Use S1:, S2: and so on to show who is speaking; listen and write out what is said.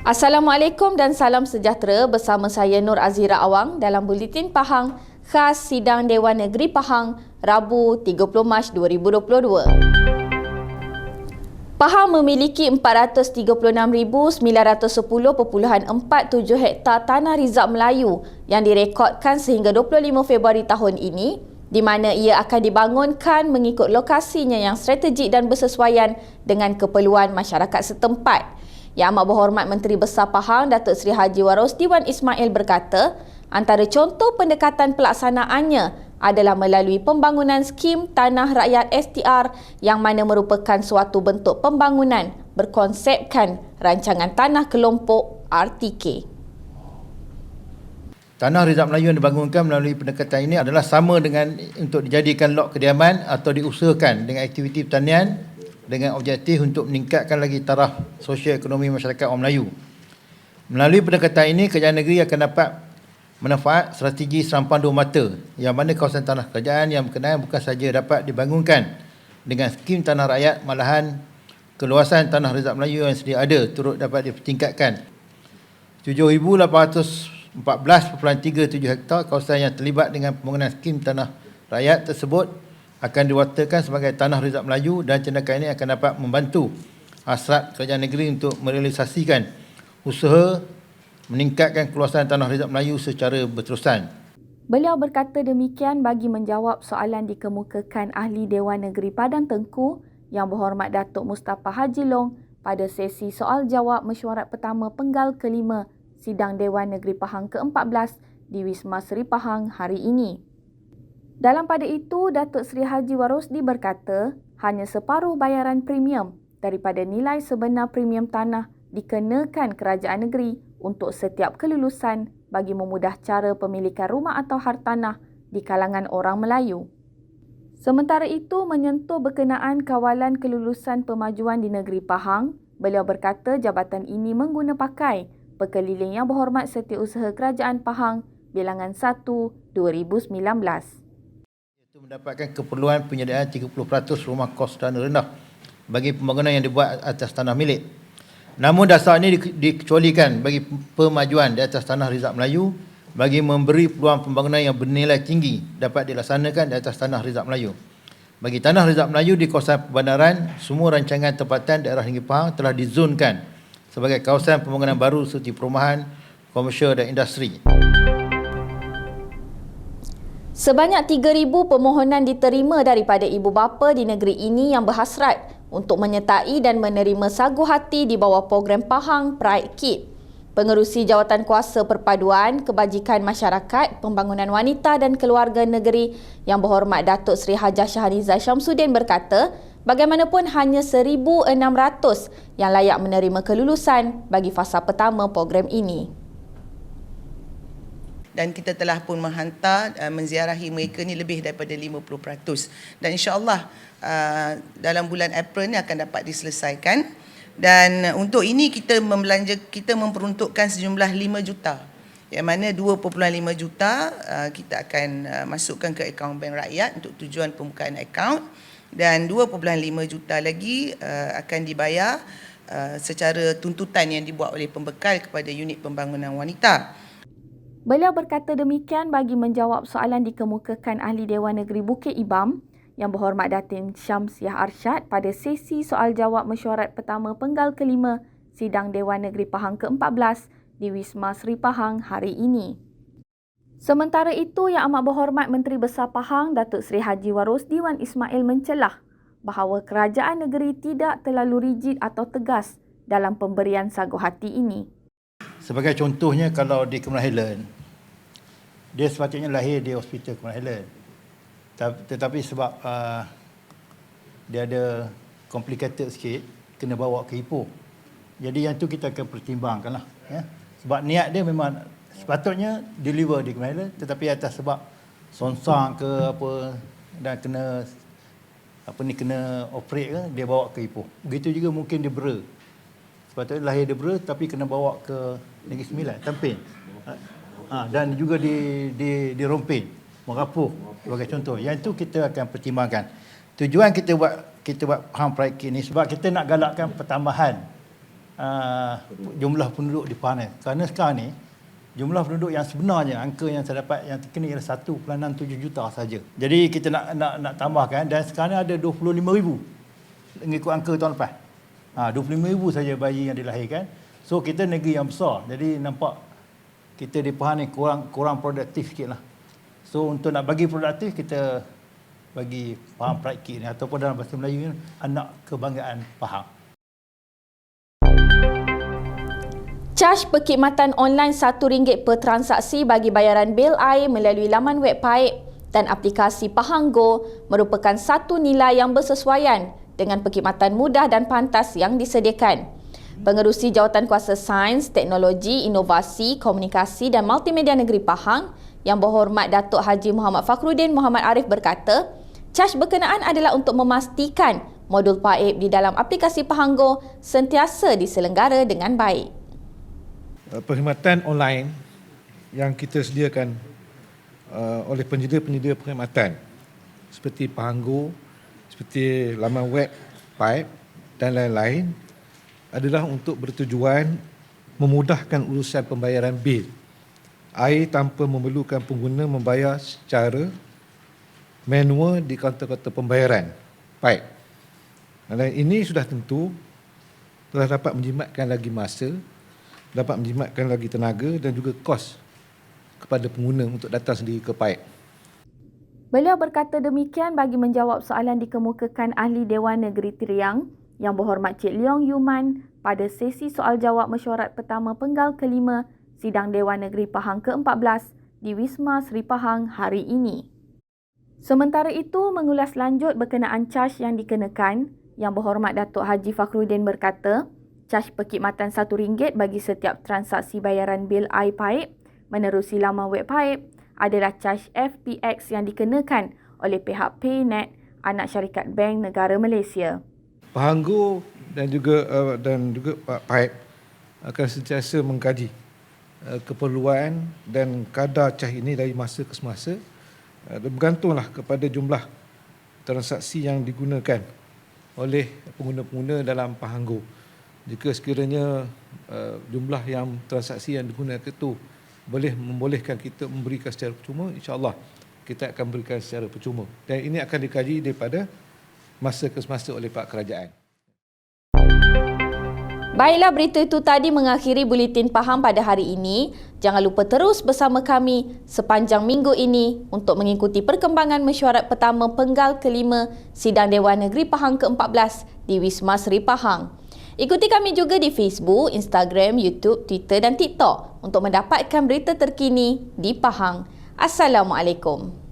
S1: Assalamualaikum dan salam sejahtera, bersama saya Nur Azira Awang dalam Buletin Pahang khas Sidang Dewan Negeri Pahang, Rabu 30 Mac 2022. Pahang memiliki 436,910.47 hektar tanah rizab Melayu yang direkodkan sehingga 25 Februari tahun ini, di mana ia akan dibangunkan mengikut lokasinya yang strategik dan bersesuaian dengan keperluan masyarakat setempat. Yang Amat Berhormat Menteri Besar Pahang Datuk Seri Haji Warosdi Wan Ismail berkata, antara contoh pendekatan pelaksanaannya adalah melalui pembangunan skim Tanah Rakyat STR yang mana merupakan suatu bentuk pembangunan berkonsepkan rancangan tanah kelompok RTK.
S2: Tanah Rizab Melayu yang dibangunkan melalui pendekatan ini adalah sama dengan untuk dijadikan lok kediaman atau diusahakan dengan aktiviti pertanian dengan objektif untuk meningkatkan lagi taraf sosio-ekonomi masyarakat orang Melayu. Melalui pendekatan ini, kerajaan negeri akan dapat manfaat strategi serampang dua mata, yang mana kawasan tanah kerajaan yang berkenaan bukan sahaja dapat dibangunkan dengan skim tanah rakyat, malahan keluasan tanah Rizab Melayu yang sedia ada turut dapat dipertingkatkan. 7,814.37 hektar kawasan yang terlibat dengan pembangunan skim tanah rakyat tersebut akan diwatakan sebagai Tanah Rizab Melayu, dan tindakan ini akan dapat membantu hasrat kerajaan negeri untuk merealisasikan usaha meningkatkan keluasan Tanah Rizab Melayu secara berterusan.
S1: Beliau berkata demikian bagi menjawab soalan dikemukakan Ahli Dewan Negeri Padang Tengku Yang Berhormat Datuk Mustafa Haji Long pada sesi soal jawab mesyuarat pertama penggal kelima Sidang Dewan Negeri Pahang ke-14 di Wisma Seri Pahang hari ini. Dalam pada itu, Datuk Seri Haji Warosdi berkata, hanya separuh bayaran premium daripada nilai sebenar premium tanah dikenakan kerajaan negeri untuk setiap kelulusan bagi memudah cara pemilikan rumah atau hartanah di kalangan orang Melayu. Sementara itu, menyentuh berkenaan kawalan kelulusan pemajuan di negeri Pahang, beliau berkata jabatan ini mengguna pakai Pekeliling Yang Berhormat Setiausaha Kerajaan Pahang Bilangan 1 2019.
S2: Mendapatkan keperluan penyediaan 30% rumah kos dana rendah bagi pembangunan yang dibuat atas tanah milik. Namun dasar ini dikecualikan bagi pemajuan di atas tanah Rizab Melayu bagi memberi peluang pembangunan yang bernilai tinggi dapat dilaksanakan di atas tanah Rizab Melayu. Bagi tanah Rizab Melayu di kawasan perbandaran, semua rancangan tempatan daerah negeri Pahang telah dizonkan sebagai kawasan pembangunan baru seperti perumahan, komersial dan industri.
S1: Sebanyak 3,000 permohonan diterima daripada ibu bapa di negeri ini yang berhasrat untuk menyertai dan menerima sagu hati di bawah program Pahang Pride Kit. Pengerusi Jawatan Kuasa Perpaduan Kebajikan Masyarakat, Pembangunan Wanita dan Keluarga Negeri Yang Berhormat Datuk Seri Hajah Shahrizal Syamsuddin berkata, bagaimanapun hanya 1,600 yang layak menerima kelulusan bagi fasa pertama program ini.
S3: Dan kita telah pun menghantar menziarahi mereka ni lebih daripada 50%. Dan insya-Allah dalam bulan April ni akan dapat diselesaikan. Dan untuk ini kita memperuntukkan sejumlah 5 juta. Yang mana 2.5 juta kita akan masukkan ke akaun bank rakyat untuk tujuan pembukaan akaun, dan 2.5 juta lagi akan dibayar secara tuntutan yang dibuat oleh pembekal kepada unit pembangunan wanita.
S1: Beliau berkata demikian bagi menjawab soalan dikemukakan Ahli Dewan Negeri Bukit Ibam Yang Berhormat Datin Syamsiah Arsyad pada sesi soal jawab mesyuarat pertama penggal kelima Sidang Dewan Negeri Pahang ke-14 di Wisma Seri Pahang hari ini. Sementara itu, Yang Amat Berhormat Menteri Besar Pahang Datuk Seri Haji Warosdi Wan Ismail mencelah bahawa kerajaan negeri tidak terlalu rigid atau tegas dalam pemberian sagu hati ini.
S2: Sebagai contohnya, kalau di Kemenang Highland, dia sepatutnya lahir di hospital Kemenang Highland. Tetapi sebab dia ada complicated sikit, kena bawa ke Ipoh. Jadi yang tu kita akan pertimbangkan lah. Ya. Sebab niat dia memang sepatutnya deliver di Kemenang Highland, tetapi atas sebab sonsang ke apa, dan kena operate ke, dia bawa ke Ipoh. Begitu juga mungkin di Bera. Sepatutnya lahir di Bera tapi kena bawa ke Negeri Sembilan, Tampin. Dan juga di Rompin, Merapuh sebagai contoh. Yang itu kita akan pertimbangkan. Tujuan kita buat Pahang Pride Kit ni sebab kita nak galakkan pertambahan jumlah penduduk di Pahang ni. Kerana sekarang ni jumlah penduduk yang sebenarnya, angka yang saya dapat yang terkini ialah 1.67 juta saja. Jadi kita nak tambahkan, dan sekarang ada 25,000 mengikut angka tahun lepas. 25,000 saja bayi yang dilahirkan. So kita negeri yang besar. Jadi nampak kita di Pahang ni kurang produktif sikit lah. So untuk nak bagi produktif, kita bagi Pahang Pride Kit ni, ataupun dalam bahasa Melayu ni, anak kebanggaan Pahang.
S1: Caj perkhidmatan online RM1 per transaksi bagi bayaran bil air melalui laman web PAIP dan aplikasi Pahang Go merupakan satu nilai yang bersesuaian dengan perkhidmatan mudah dan pantas yang disediakan. Pengerusi Jawatankuasa Sains, Teknologi, Inovasi, Komunikasi dan Multimedia Negeri Pahang yang berhormat Datuk Haji Muhammad Fakhruddin Muhammad Arif berkata, caj berkenaan adalah untuk memastikan modul PAIP di dalam aplikasi Pahang Go sentiasa diselenggara dengan baik.
S4: Perkhidmatan online yang kita sediakan oleh penyedia-penyedia perkhidmatan seperti Pahang Go, seperti laman web PAIP dan lain-lain adalah untuk bertujuan memudahkan urusan pembayaran bil air tanpa memerlukan pengguna membayar secara manual di kaunter-kaunter pembayaran PAIP. Dan ini sudah tentu telah dapat menjimatkan lagi masa, dapat menjimatkan lagi tenaga dan juga kos kepada pengguna untuk datang sendiri ke PAIP.
S1: Beliau berkata demikian bagi menjawab soalan dikemukakan Ahli Dewan Negeri Tiriang yang berhormat Cik Leong Yuman pada sesi soal jawab mesyuarat pertama penggal kelima Sidang Dewan Negeri Pahang ke-14 di Wisma Seri Pahang hari ini. Sementara itu, mengulas lanjut berkenaan caj yang dikenakan, yang berhormat Datuk Haji Fakhruddin berkata, caj perkhidmatan RM1 bagi setiap transaksi bayaran bil air PAIP menerusi laman web PAIP adalah caj FPX yang dikenakan oleh pihak PayNet, anak syarikat Bank Negara Malaysia.
S4: Pahang Go dan juga PAIP akan sentiasa mengkaji keperluan dan kadar caj ini dari masa ke semasa. Bergantunglah kepada jumlah transaksi yang digunakan oleh pengguna-pengguna dalam Pahang Go. Jika sekiranya jumlah yang transaksi yang digunakan itu boleh membolehkan kita memberikan secara percuma, insya-Allah kita akan berikan secara percuma. Dan ini akan dikaji daripada masa ke semasa oleh pihak kerajaan.
S1: Baiklah, berita itu tadi mengakhiri Buletin Pahang pada hari ini. Jangan lupa terus bersama kami sepanjang minggu ini untuk mengikuti perkembangan mesyuarat pertama penggal kelima Sidang Dewan Negeri Pahang ke-14 di Wisma Seri Pahang. Ikuti kami juga di Facebook, Instagram, YouTube, Twitter dan TikTok untuk mendapatkan berita terkini di Pahang. Assalamualaikum.